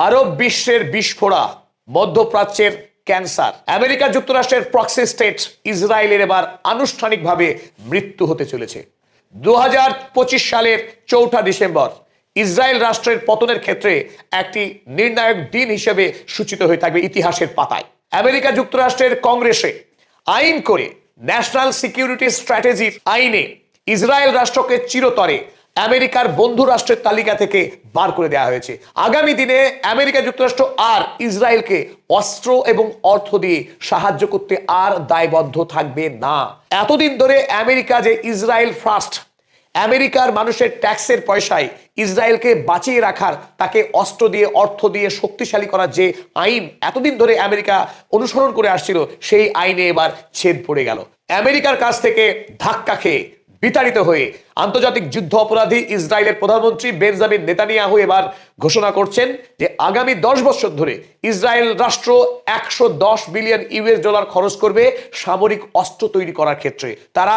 আরব বিশ্বের বিস্ফোরা, মধ্যপ্রাচ্যের cancer, America যুক্তরাষ্ট্রের প্রক্সি স্টেট ইসরায়েলের এবার আনুষ্ঠানিকভাবে মৃত্যু হতে চলেছে। 2025 সালের 4 ডিসেম্বর ইসরায়েল রাষ্ট্রের পতনের ক্ষেত্রে একটি নির্ণায়ক দিন হিসেবে সূচিত হয়ে থাকবে ইতিহাসের পাতায়। আমেরিকা যুক্তরাষ্ট্রের কংগ্রেসে আইন করে ন্যাশনাল সিকিউরিটি স্ট্র্যাটেজির আইনে ইসরায়েল রাষ্ট্রকে চিরতরে আমেরিকার বন্ধু রাষ্ট্রের তালিকা থেকে বার করে দেওয়া হয়েছে। আগামী দিনে আমেরিকা যুক্তরাষ্ট্র আর ইসরায়েলকে অস্ত্র এবং অর্থ দিয়ে সাহায্য করতে আর দায়বদ্ধ থাকবে না। এতদিন ধরে আমেরিকা যে ইসরায়েল ফার্স্ট, আমেরিকার মানুষের ট্যাক্সের পয়সায় ইসরায়েলকে বাঁচিয়ে রাখার, তাকে অস্ত্র দিয়ে অর্থ দিয়ে শক্তিশালী করার যে আইন এতদিন ধরে আমেরিকা অনুসরণ করে আসছিল, সেই আইনে এবার ছেদ পড়ে গেল। আমেরিকার কাছ থেকে ধাক্কা খেয়ে বিতাড়িত হয়ে আন্তর্জাতিক যুদ্ধ অপরাধী ইসরায়েলের প্রধানমন্ত্রী বেঞ্জামিন নেতানিয়াহু এবার ঘোষণা করছেন যে আগামী 10 বছর ধরে ইসরায়েল রাষ্ট্র 110 বিলিয়ন ইউএস ডলার খরচ করবে সামরিক অস্ত্র তৈরি করার ক্ষেত্রে। তারা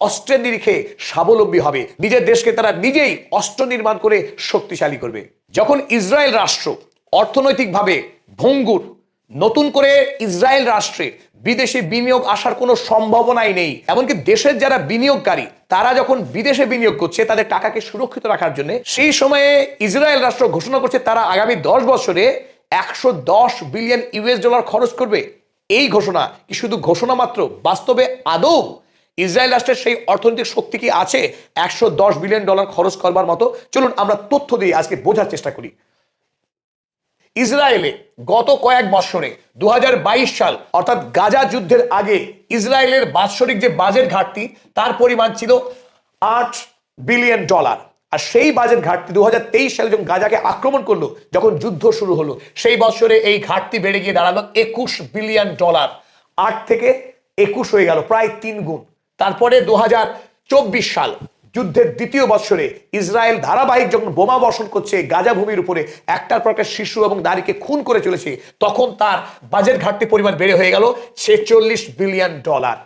অস্ত্রের নিরিখে স্বাবলম্বী হবে, নিজের দেশকে তারা নিজেই অস্ত্র নির্মাণ করে শক্তিশালী করবে। যখন ইসরায়েল রাষ্ট্র অর্থনৈতিকভাবে ভঙ্গুর, নতুন করে ইসরায়েল রাষ্ট্রে বিদেশি বিনিয়োগ আসার কোনো সম্ভাবনাই নেই, এমনকি দেশের যারা বিনিয়োগকারী তারা যখন বিদেশে বিনিয়োগ করছে তাদের টাকাকে সুরক্ষিত রাখার জন্য, সেই সময়ে ইসরায়েল রাষ্ট্র ঘোষণা করছে তারা আগামী 10 বছরে 110 বিলিয়ন ইউএস ডলার খরচ করবে। এই ঘোষণা কি শুধু ঘোষণা মাত্র? বাস্তবে আদৌ ইসরায়েল রাষ্ট্রের সেই অর্থনৈতিক শক্তি কি আছে 110 বিলিয়ন ডলার খরচ করবার মতো? চলুন আমরা তথ্য দিয়ে আজকে বোঝার চেষ্টা করি। ইসরায়েলে গত কয়েক বছরে 2022 সাল অর্থাৎ গাজা যুদ্ধের আগে ইসরায়েলের বাৎসরিক যে বাজেট ঘাটতি তার পরিমাণ ছিল 8 বিলিয়ন ডলার। আর সেই বাজেট ঘাটতি 2023 সালে যখন গাজাকে আক্রমণ করলো, যখন যুদ্ধ শুরু হলো, সেই বছরে এই ঘাটতি বেড়ে গিয়ে দাঁড়ালো 21 বিলিয়ন ডলার। 8 থেকে 21 হয়ে গেল, প্রায় 3 গুণ। তারপরে 2024 সাল যুদ্ধের দ্বিতীয় বছরে ইসরায়েল ধারাবাহিক যখন বোমা বর্ষণ করছে গাজা ভূমির উপরে, একটার পর একটা শিশু এবং নারীকে খুন করে চলেছে, তখন তার বাজেট ঘাটতি পরিমাণ বেড়ে হয়ে গেল 46 বিলিয়ন ডলার।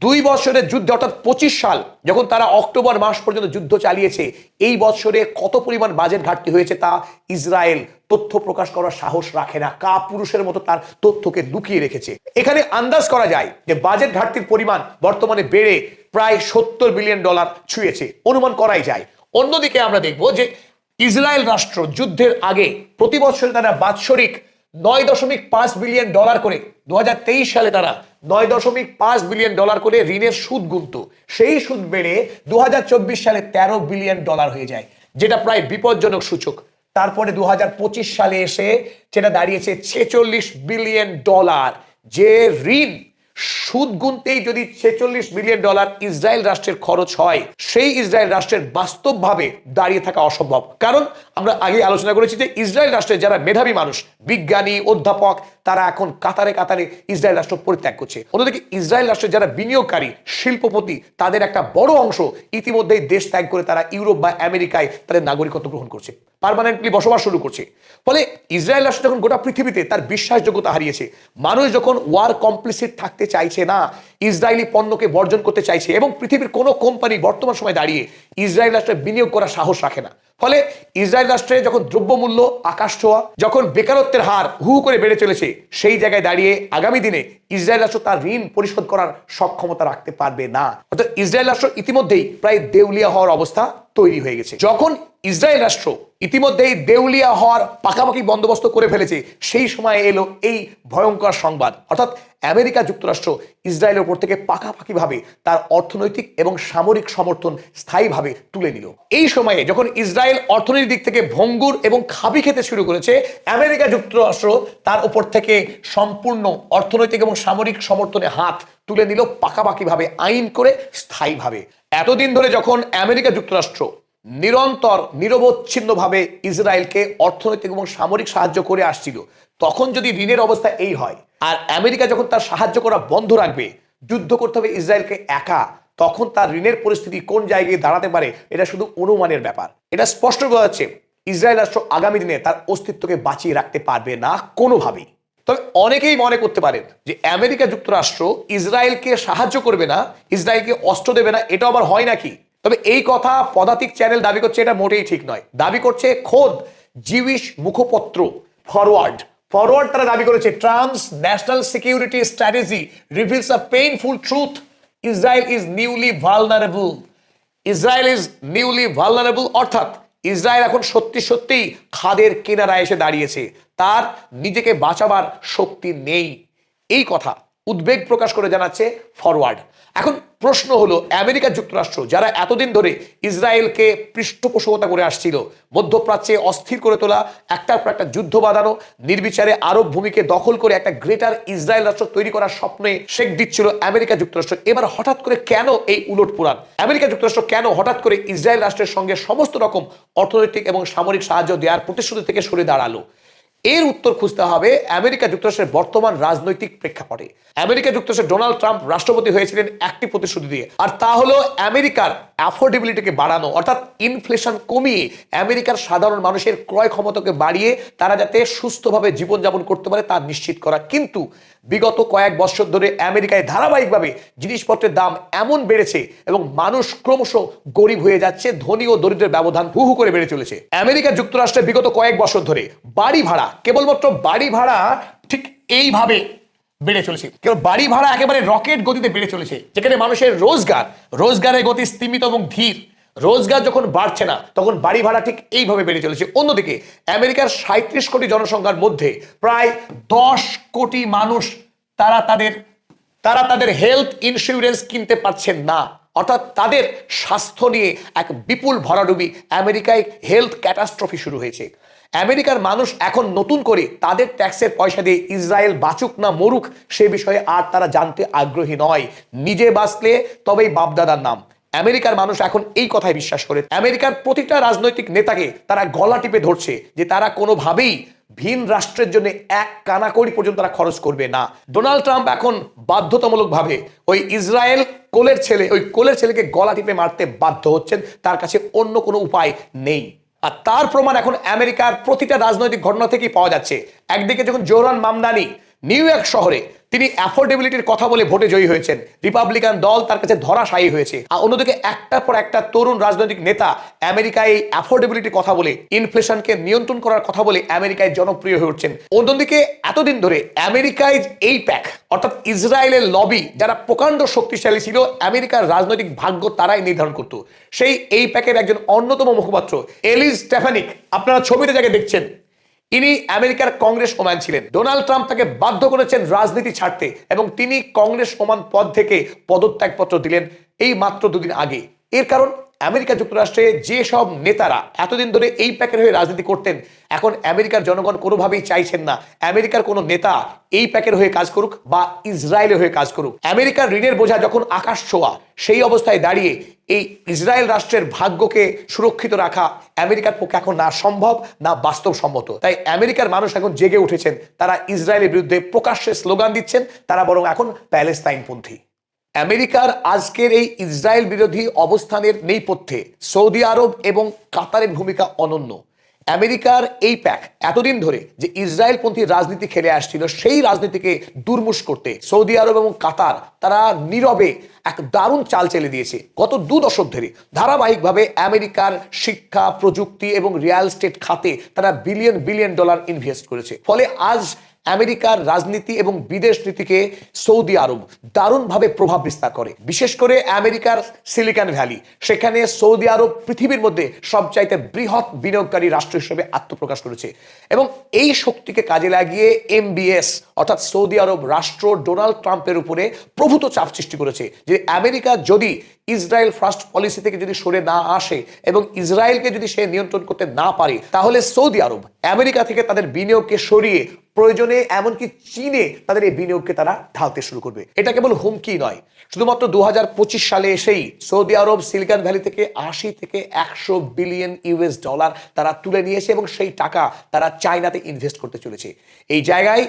2 বছরের যুদ্ধ অর্থাৎ 25 সাল যখন তারা অক্টোবর মাস পর্যন্ত যুদ্ধ চালিয়েছে, এই বছরে কত পরিমাণ বাজেট ঘাটতি হয়েছে তা ইসরায়েল তথ্য প্রকাশ করার সাহস রাখে না, কাপুরুষের মতো তার তথ্যকে লুকিয়ে রেখেছে। এখানে আন্দাজ করা যায় যে বাজেট ঘাটতির পরিমাণ বর্তমানে বেড়ে প্রায় 70 বিলিয়ন ডলার ছুঁয়েছে, অনুমান করাই যায়। অন্যদিকে আমরা দেখব যে ইসরায়েল রাষ্ট্র যুদ্ধের আগে প্রতি বছর তারা বাৎসরিক 9.5 বিলিয়ন ডলার করে, 2023 সালে তারা 9.5 বিলিয়ন ডলার করে ঋণের সুদ গুনত। সেই সুদ বেড়ে 2024 সালে 13 বিলিয়ন ডলার হয়ে যায়, যেটা প্রায় বিপজ্জনক সূচক। তারপরে 2025 সালে এসে যেটা দাঁড়িয়েছে 46 বিলিয়ন ডলার। যে ঋণ সুদ গুনতেই যদি 46 বিলিয়ন ডলার ইসরায়েল রাষ্ট্রের খরচ হয়, সেই ইসরায়েল রাষ্ট্রের বাস্তবভাবে দাঁড়িয়ে থাকা অসম্ভব। কারণ আমরা আগে আলোচনা করেছি যে ইসরায়েল রাষ্ট্রের যারা মেধাবী মানুষ, বিজ্ঞানী, অধ্যাপক, তারা এখন কাতারে কাতারে ইসরায়েল রাষ্ট্র পরিত্যাগ করছে। অন্যদিকে ইসরায়েল রাষ্ট্রের যারা বিনিয়োগকারী, শিল্পপতি, তাদের একটা বড় অংশ ইতিমধ্যেই দেশ ত্যাগ করে তারা ইউরোপ বা আমেরিকায় তাদের নাগরিকত্ব গ্রহণ করছে, পার্মানেন্টলি বসবাস শুরু করছে। ফলে ইসরায়েল রাষ্ট্র যখন গোটা পৃথিবীতে তার বিশ্বাসযোগ্যতা হারিয়েছে, মানুষ যখন ওয়ার কমপ্লিসিট থাকতে চাইছে না, ইসরায়েলি পণ্যকে বর্জন করতে চাইছে, এবং পৃথিবীর কোনো কোম্পানি বর্তমান সময় দাঁড়িয়ে ইসরায়েল রাষ্ট্রে বিনিয়োগ করার সাহস রাখে না। ফলে ইসরায়েল রাষ্ট্রে যখন দ্রব্যমূল্য আকাশ ছোঁয়া, যখন বেকারত্বের হার হু করে বেড়ে চলেছে, সেই জায়গায় দাঁড়িয়ে আগামী দিনে ইসরায়েল রাষ্ট্র তার ঋণ পরিশোধ করার সক্ষমতা রাখতে পারবে না। অর্থাৎ ইসরায়েল রাষ্ট্র ইতিমধ্যেই প্রায় দেউলিয়া হওয়ার অবস্থা তৈরি হয়ে গেছে। যখন ইসরায়েল রাষ্ট্র ইতিমধ্যেই দেউলিয়া হওয়ার পাকাপাকি বন্দোবস্ত করে ফেলেছে, সেই সময় এলো এই ভয়ঙ্কর সংবাদ, অর্থাৎ আমেরিকা যুক্তরাষ্ট্র ইসরায়েলের উপর থেকে পাকাপাকিভাবে তার অর্থনৈতিক এবং সামরিক সমর্থন স্থায়ীভাবে তুলে নিল। এই সময়ে যখন ইসরায়েল অর্থনৈতিক দিক থেকে ভঙ্গুর এবং খাবি খেতে শুরু করেছে, আমেরিকা যুক্তরাষ্ট্র তার উপর থেকে সম্পূর্ণ অর্থনৈতিক এবং সামরিক সমর্থনে হাত তুলে নিল পাকাপাকিভাবে, আইন করে, স্থায়ীভাবে। এতদিন ধরে যখন আমেরিকা যুক্তরাষ্ট্র নিরন্তর নিরবচ্ছিন্নভাবে ইসরায়েলকে অর্থনৈতিক এবং সামরিক সাহায্য করে আসছিল, তখন যদি ঋণের অবস্থা এই হয়, আর আমেরিকা যখন তার সাহায্য করা বন্ধ রাখবে, যুদ্ধ করতে হবে ইসরায়েলকে একা, তখন তার ঋণের পরিস্থিতি কোন জায়গায় দাঁড়াতে পারে এটা শুধু অনুমানের ব্যাপার। এটা স্পষ্ট বোঝা যাচ্ছে ইসরায়েল রাষ্ট্র আগামী দিনে তার অস্তিত্বকে বাঁচিয়ে রাখতে পারবে না কোনোভাবেই। তবে অনেকেই মনে করতে পারেন যে আমেরিকা যুক্তরাষ্ট্র ইসরায়েলকে সাহায্য করবে না, ইসরায়েলকে অস্ত্র দেবে না, এটা আবার হয় নাকি? তবে এই কথা পদাতিক চ্যানেল দাবি করছে, এটা মোটেই ঠিক নয়। দাবি করছে খোদ জিউইশ মুখপত্র ফরওয়ার্ড তারা দাবি করেছে, Trump's national security strategy reveals a painful truth, Israel is newly vulnerable. অর্থাৎ ইসরায়েল এখন সত্যি খাদের কিনারায় এসে দাঁড়িয়েছে, তার নিজেকে বাঁচাবার শক্তি নেই। এই কথা উদ্বেগ প্রকাশ করে জানাচ্ছে ফরওয়ার্ড। এখন প্রশ্ন হলো, আমেরিকা যুক্তরাষ্ট্র যারা এতদিন ধরে ইসরায়েলকে পৃষ্ঠপোষকতা করে আসছিল, মধ্যপ্রাচ্যে অস্থির করে তোলা, একটার পর একটা যুদ্ধ বাঁধানো, নির্বিচারে আরব ভূমিকে দখল করে একটা গ্রেটার ইসরায়েল রাষ্ট্র তৈরি করার স্বপ্নে শেক দিচ্ছিল আমেরিকা যুক্তরাষ্ট্র, এবার হঠাৎ করে কেন এই উলটপুরাণ? আমেরিকা যুক্তরাষ্ট্র কেন হঠাৎ করে ইসরায়েল রাষ্ট্রের সঙ্গে সমস্ত রকম অর্থনৈতিক এবং সামরিক সাহায্য দেওয়ার প্রতিশ্রুতি থেকে সরে দাঁড়ালো? এর উত্তর খুঁজতে হবে আমেরিকা যুক্তরাষ্ট্রের বর্তমান রাজনৈতিক প্রেক্ষাপটে। আমেরিকা যুক্তরাষ্ট্রের ডোনাল্ড ট্রাম্প রাষ্ট্রপতি হয়েছিলেন একটি প্রতিশ্রুতি দিয়ে, আর তা হলো আমেরিকার অ্যাফোর্ডেবিলিটিকে বাড়ানো, অর্থাৎ ইনফ্লেশন কমিয়ে আমেরিকার সাধারণ মানুষের ক্রয় ক্ষমতাকে বাড়িয়ে তারা যাতে সুস্থভাবে জীবনযাপন করতে পারে তা নিশ্চিত করা। কিন্তু বিগত কয়েক বছর ধরে আমেরিকায় ধারাবাহিকভাবে জিনিসপত্রের দাম এমন বেড়েছে এবং মানুষ ক্রমশ গরিব হয়ে যাচ্ছে, ধনী ও দরিদ্রের ব্যবধান হু হু করে বেড়ে চলেছে। আমেরিকা যুক্তরাষ্ট্রে বিগত কয়েক বছর ধরে বাড়ি ভাড়া, কেবলমাত্র বাড়ি ভাড়া ঠিক এইভাবে বেড়ে চলেছে, কেবল বাড়ি ভাড়া একেবারে রকেট গতিতে বেড়ে চলেছে, যেখানে মানুষের রোজগারের গতি স্তিমিত এবং ধীর। রোজগার যখন বাড়ছে না তখন বাড়ি ভাড়া ঠিক এইভাবে বেড়ে চলেছে। অন্যদিকে আমেরিকার 37 কোটি জনসংখ্যার মধ্যে প্রায় 10 কোটি মানুষ তারা তাদের হেলথ ইন্স্যুরেন্স কিনতে পারছেন না, অর্থাৎ তাদের স্বাস্থ্য নিয়ে এক বিপুল ভরাডুবি। আমেরিকায় হেলথ ক্যাটাস্ট্রফি শুরু হয়েছে। আমেরিকার মানুষ এখন নতুন করে তাদের ট্যাক্সের পয়সা দিয়ে ইসরায়েল বাঁচুক না মরুক সে বিষয়ে আর তারা জানতে আগ্রহী নয়। নিজে বাঁচলে তবেই বাপদাদার নাম। আমেরিকার মানুষ এখন এই কথাই বিশ্বাস করে। আমেরিকার প্রতিটা রাজনৈতিক নেতাকে তারা গলা টিপে ধরছে যে তারা কোনোভাবেই ভিন রাষ্ট্রের জন্য এক কানাকড়ি পর্যন্ত তারা খরচ করবে না। ডোনাল্ড ট্রাম্প এখন বাধ্যতামূলকভাবে ওই ইসরায়েল কোলের ছেলেকে গলা টিপে মারতে বাধ্য হচ্ছেন, তার কাছে অন্য কোনো উপায় নেই। আর তার প্রমাণ এখন আমেরিকার প্রতিটা রাজনৈতিক ঘটনা থেকেই পাওয়া যাচ্ছে। একদিকে যখন জোহরান মামদানি নিউ ইয়র্ক শহরে তিনি অ্যাফোর্ডেবিলিটির কথা বলে ভোটে জয়ী হয়েছেন, রিপাবলিকান দল তার কাছে ধরাশায়ী হয়েছে। আর অন্যদিকে একটার পর একটা তরুণ রাজনৈতিক নেতা আমেরিকায় এই অ্যাফোর্ডেবিলিটির কথা বলে, ইনফ্লেশনকে নিয়ন্ত্রণ করার কথা বলে আমেরিকায় জনপ্রিয় হয়ে উঠছেন। অন্যদিকে এতদিন ধরে আমেরিকায় এই প্যাক অর্থাৎ ইসরায়েলের লবি যারা প্রকাণ্ড শক্তিশালী ছিল, আমেরিকার রাজনৈতিক ভাগ্য তারাই নির্ধারণ করত। সেই এই প্যাকের একজন অন্যতম মুখপাত্র এলিজ স্টেফানিক, আপনারা ছবিতে যাকে দেখছেন, ইনি আমেরিকার কংগ্রেস ওম্যান ছিলেন। ডোনাল্ড ট্রাম্প তাকে বাধ্য করেছেন রাজনীতি ছাড়তে এবং তিনি কংগ্রেস ওম্যান পদ থেকে পদত্যাগপত্র দিলেন এই মাত্র দুদিন আগে। এর কারণ আমেরিকা যুক্তরাষ্ট্রে যে সব নেতারা এতদিন ধরে এই প্যাকের হয়ে রাজনীতি করতেন, এখন আমেরিকার জনগণ কোনোভাবেই চাইছেন না আমেরিকার কোনো নেতা এই প্যাকের হয়ে কাজ করুক বা ইসরায়েলের হয়ে কাজ করুক। আমেরিকার ঋণের বোঝা যখন আকাশ ছোঁয়া, সেই অবস্থায় দাঁড়িয়ে এই ইসরায়েল রাষ্ট্রের ভাগ্যকে সুরক্ষিত রাখা আমেরিকার পক্ষে এখন না সম্ভব না বাস্তবসম্মত। তাই আমেরিকার মানুষ এখন জেগে উঠেছেন, তারা ইসরায়েলের বিরুদ্ধে প্রকাশ্যে স্লোগান দিচ্ছেন, তারা বরং এখন প্যালেস্তাইনপন্থী। আমেরিকার আজকের এই ইসরায়েল বিরোধী অবস্থানের নেপথ্যে সৌদি আরব এবং কাতারের ভূমিকা অনন্য। আমেরিকার এই প্যাক এতদিন ধরে যে ইসরায়েলপন্থী রাজনীতি খেলে আসছিল, সেই রাজনীতিকে দুর্মুষ করতে সৌদি আরব এবং কাতার তারা নীরবে এক দারুণ চাল চেলে দিয়েছে। গত 2 দশক ধরে ধারাবাহিকভাবে আমেরিকার শিক্ষা, প্রযুক্তি এবং রিয়েল এস্টেট খাতে তারা বিলিয়ন ডলার ইনভেস্ট করেছে। ফলে আজ আমেরিকার রাজনীতি এবং বিদেশ নীতিকে সৌদি আরব দারুণভাবে প্রভাব বিস্তার করে। বিশেষ করে আমেরিকার সিলিকন ভ্যালি, সেখানে সৌদি আরব পৃথিবীর মধ্যে সবচাইতে বৃহৎ বিনিয়োগকারী রাষ্ট্র হিসেবে আত্মপ্রকাশ করেছে এবং এই শক্তিকে কাজে লাগিয়ে এমবিএস অর্থাৎ সৌদি আরব রাষ্ট্র ডোনাল্ড ট্রাম্পের উপরে প্রভূত চাপ সৃষ্টি করেছে যে আমেরিকা যদি ইসরায়েল ফার্স্ট পলিসি থেকে যদি সরে না আসে এবং ইসরায়েলকে যদি সে নিয়ন্ত্রণ করতে না পারে, তাহলে সৌদি আরব আমেরিকা থেকে তাদের বিনিয়োগকে সরিয়ে প্রয়োজনে এমনকি চীনে তাদের এই বিনিয়োগকে তারা ঢালতে শুরু করবে। এটা কেবল হুমকি নয়, শুধুমাত্র 2025 সালে এসেই সৌদি আরব সিলিকন ভ্যালি থেকে 80 থেকে 100 বিলিয়ন ইউএস ডলার তারা তুলে নিয়েছে এবং সেই টাকা তারা চায়নাতে ইনভেস্ট করতে চলেছে। এই জায়গায়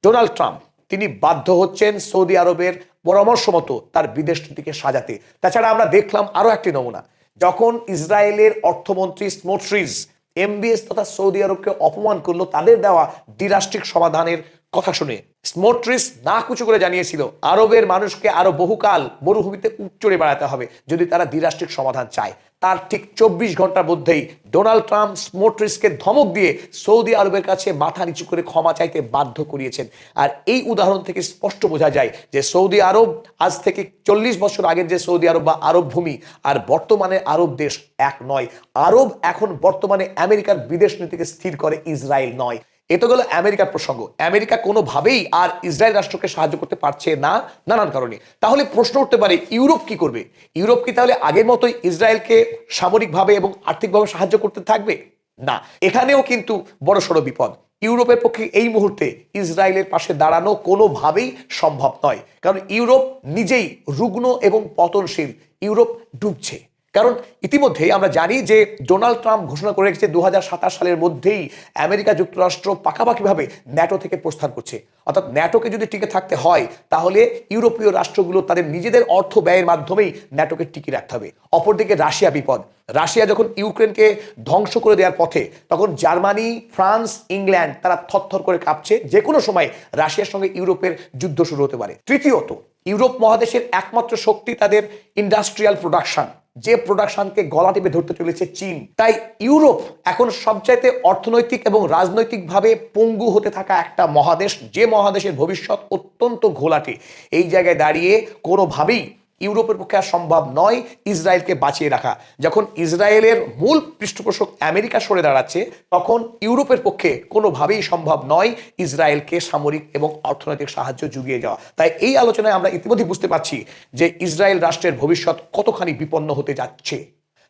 ডোনাল্ড ট্রাম্প তিনি বাধ্য হচ্ছেন সৌদি আরবের পরামর্শ মতো তার বিদেশ নীতিকে সাজাতে। তাছাড়া আমরা দেখলাম আরো একটি নমুনা, যখন ইসরায়েলের অর্থমন্ত্রী স্মোট্রিচ এমবিএস তথা সৌদি আরবকে অপমান করলো তাদের দেওয়া দ্বিরাষ্ট্রিক সমাধানের কথা শুনে স্মোট্রিস না কুচু করে জানিয়েছিল আরবের মানুষকে আরো বহুকাল মরুভূমিতে উচ্চড়ে বেড়াতে হবে যদি তারা দ্বিরাষ্ট্রিক সমাধান চায়। তার ঠিক 24 ঘন্টার মধ্যেই ডোনাল্ড ট্রাম্প স্মোট্রিসকে ধমক দিয়ে সৌদি আরবের কাছে মাথা নিচু করে ক্ষমা চাইতে বাধ্য করিয়েছেন। আর এই উদাহরণ থেকে স্পষ্ট বোঝা যায় যে সৌদি আরব আজ থেকে 40 বছর আগের যে সৌদি আরব বা আরব ভূমি আর বর্তমানে আরব দেশ এক নয়। আরব এখন বর্তমানে আমেরিকার বিদেশ নীতিকে স্থির করে, ইসরায়েল নয়। এটা গেল আমেরিকার প্রসঙ্গ। আমেরিকা কোনোভাবেই আর ইসরায়েল রাষ্ট্রকে সাহায্য করতে পারছে না নানান কারণে। তাহলে প্রশ্ন উঠতে পারে ইউরোপ কি করবে? ইউরোপ কি তাহলে আগের মতোই ইসরায়েলকে সামরিকভাবে এবং আর্থিকভাবে সাহায্য করতে থাকবে? না, এখানেও কিন্তু বড়সড় বিপদ। ইউরোপের পক্ষে এই মুহূর্তে ইসরায়েলের পাশে দাঁড়ানো কোনোভাবেই সম্ভব নয়, কারণ ইউরোপ নিজেই রুগ্ন এবং পতনশীল। ইউরোপ ডুবছে। কারণ ইতিমধ্যেই আমরা জানি যে ডোনাল্ড ট্রাম্প ঘোষণা করে রেখেছে 2027 সালের মধ্যেই আমেরিকা যুক্তরাষ্ট্র পাকাপাকিভাবে ন্যাটো থেকে প্রস্থান করছে। অর্থাৎ ন্যাটোকে যদি টিকে থাকতে হয় তাহলে ইউরোপীয় রাষ্ট্রগুলো তাদের নিজেদের অর্থ ব্যয়ের মাধ্যমেই ন্যাটোকে টিকিয়ে রাখতে হবে। অপরদিকে রাশিয়া বিপদ। রাশিয়া যখন ইউক্রেনকে ধ্বংস করে দেওয়ার পথে, তখন জার্মানি, ফ্রান্স, ইংল্যান্ড তারা থরথর করে কাঁপছে। যে কোনো সময় রাশিয়ার সঙ্গে ইউরোপের যুদ্ধ শুরু হতে পারে। তৃতীয়ত, ইউরোপ মহাদেশের একমাত্র শক্তি তাদের ইন্ডাস্ট্রিয়াল প্রোডাকশন, যে প্রোডাকশনকে গলা টিপে ধরতে চলেছে চীন। তাই ইউরোপ এখন সবচাইতে অর্থনৈতিক এবং রাজনৈতিকভাবে পঙ্গু হতে থাকা একটা মহাদেশ, যে মহাদেশের ভবিষ্যৎ অত্যন্ত ঘোলাটে। এই জায়গায় দাঁড়িয়ে কোনোভাবেই ইউরোপের পক্ষে আর সম্ভব নয় ইসরায়েলকে বাঁচিয়ে রাখা। যখন ইসরায়েলের মূল পৃষ্ঠপোষক আমেরিকা সরে দাঁড়াচ্ছে, তখন ইউরোপের পক্ষে কোনোভাবেই সম্ভব নয় ইসরায়েলকে সামরিক এবং অর্থনৈতিক সাহায্য জুগিয়ে যাওয়া। তাই এই আলোচনায় আমরা ইতিমধ্যে বুঝতে পারছি যে ইসরায়েল রাষ্ট্রের ভবিষ্যৎ কতখানি বিপন্ন হতে যাচ্ছে।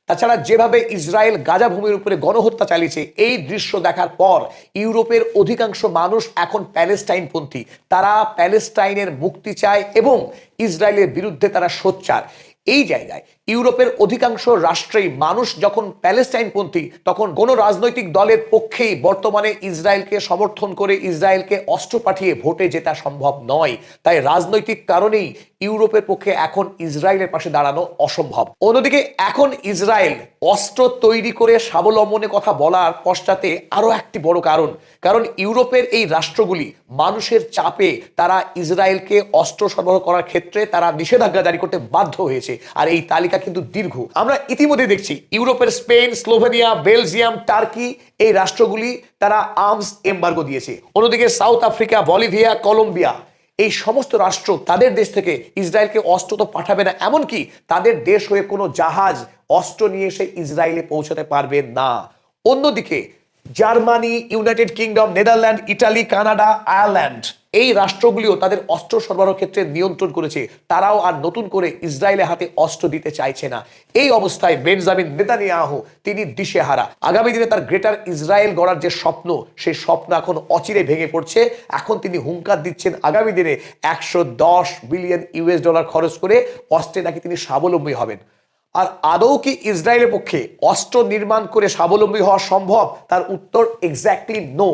তাছাড়া যেভাবে ইসরায়েল গাজা ভূমির উপরে গণহত্যা চালিয়েছে, এই দৃশ্য দেখার পর ইউরোপের অধিকাংশ মানুষ এখন প্যালেস্টাইনপন্থী। তারা প্যালেস্টাইনের মুক্তি চায় এবং ইসরায়েলের বিরুদ্ধে তারা সোচ্চার। এই জায়গায় ইউরোপের অধিকাংশ রাষ্ট্রেই মানুষ যখন প্যালেস্টাইনপন্থী, তখন কোন রাজনৈতিক দলের পক্ষেই বর্তমানে ইসরায়েলকে সমর্থন করে ইসরায়েলকে অস্ত্র পাঠিয়ে ভোটে জেতা সম্ভব নয়। তাই রাজনৈতিক কারণেই ইউরোপের পক্ষে এখন ইসরায়েলের পাশে দাঁড়ানো অসম্ভব। অন্যদিকে এখন ইসরায়েল অস্ত্র তৈরি করে স্বাবলম্বনের কথা বলার পশ্চাতে আরো একটি বড় কারণ ইউরোপের এই রাষ্ট্রগুলি মানুষের চাপে তারা ইসরায়েলকে অস্ত্র সরবরাহ করার ক্ষেত্রে তারা নিষেধাজ্ঞা জারি করতে বাধ্য হয়েছে। আর এই তালিকা কিন্তু দীর্ঘ। আমরা ইতিমধ্যে দেখছি ইউরোপের স্পেন, স্লোভেনিয়া, বেলজিয়াম, টার্কি এই রাষ্ট্রগুলি তারা আর্মস এম্বার্গো দিয়েছে। অন্যদিকে সাউথ আফ্রিকা, বলিভিয়া, কলম্বিয়া এই সমস্ত রাষ্ট্র তাদের দেশ থেকে ইসরায়েলকে অস্ত্র তো পাঠাবে না, এমনকি তাদের দেশ হয়ে কোনো জাহাজ অস্ত্র নিয়ে এসে ইসরায়েলে পৌঁছাতে পারবে না। অন্যদিকে Germany, United kingdom, Netherland, Italy, Canada, Ireland এই রাষ্ট্রগুলিও তাদের অস্ত্র সরবরাহ ক্ষেত্রে নিয়ন্ত্রণ করেছে। তারাও আর নতুন করে ইসরায়েলের হাতে অস্ত্র দিতে চাইছে না। এই অবস্থায় বেঞ্জামিন নেতানিয়াহু তিনি দিশেহারা। আগামী দিনে তার গ্রেটার ইসরায়েল গড়ার যে স্বপ্ন, সেই স্বপ্ন এখন অচিরে ভেঙে পড়ছে। এখন তিনি হুঙ্কার দিচ্ছেন আগামী দিনে 110 বিলিয়ন ইউএস ডলার খরচ করে অস্ত্রে নাকি তিনি স্বাবলম্বী হবেন। আর আদৌ কি ইসরায়েলের পক্ষে অস্ত্র নির্মাণ করে স্বাবলম্বী হওয়া সম্ভব? তার উত্তর এক্স্যাক্টলি নো।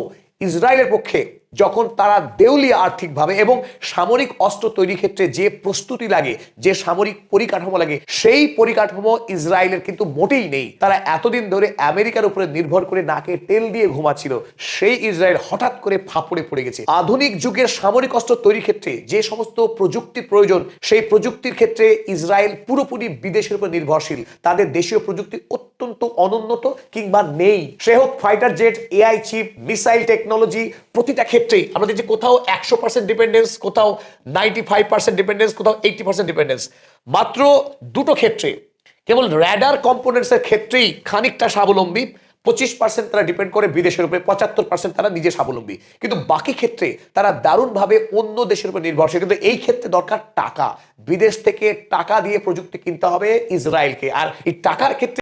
ইসরায়েলের পক্ষে যখন তারা দেউলিয়া আর্থিকভাবে এবং সামরিক অস্ত্র তৈরির ক্ষেত্রে যে প্রস্তুতি লাগে, যে সামরিক পরিকাঠামো লাগে, সেই পরিকাঠামো ইসরায়েলের কিন্তু মোটেই নেই। তারা এতদিন ধরে আমেরিকার উপরে নির্ভর করে নাকে তেল দিয়ে ঘুমাচ্ছিল, সেই ইসরায়েল হঠাৎ করে ফাঁপড়ে পড়ে গেছে। আধুনিক যুগের সামরিক অস্ত্র তৈরির ক্ষেত্রে যে সমস্ত প্রযুক্তির প্রয়োজন, সেই প্রযুক্তির ক্ষেত্রে ইসরায়েল পুরোপুরি বিদেশের উপর নির্ভরশীল। তাদের দেশীয় প্রযুক্তি অত্যন্ত অনুন্নত কিংবা নেই। সে হোক fighter jet, AI chip, missile technology, প্রতিটা ক্ষেত্রেই আমরা দেখছি কোথাও 100% ডিপেন্ডেন্স, কোথাও 95% ডিপেন্ডেন্স, কোথাও 80% ডিপেন্ডেন্স। মাত্র দুটো ক্ষেত্রে, কেবল র্যাডার কম্পোনেন্টস এর ক্ষেত্রেই খানিকটা স্বাবলম্বী। 25% তারা ডিপেন্ড করে বিদেশের উপরে, 75% তারা নিজে স্বাবলম্বী। কিন্তু বাকি ক্ষেত্রে তারা দারুণভাবে অন্য দেশের উপর নির্ভরশীল। কিন্তু এই ক্ষেত্রে দরকার টাকা। বিদেশ থেকে টাকা দিয়ে প্রযুক্তি কিনতে হবে ইসরায়েলকে। আর এই টাকার ক্ষেত্রে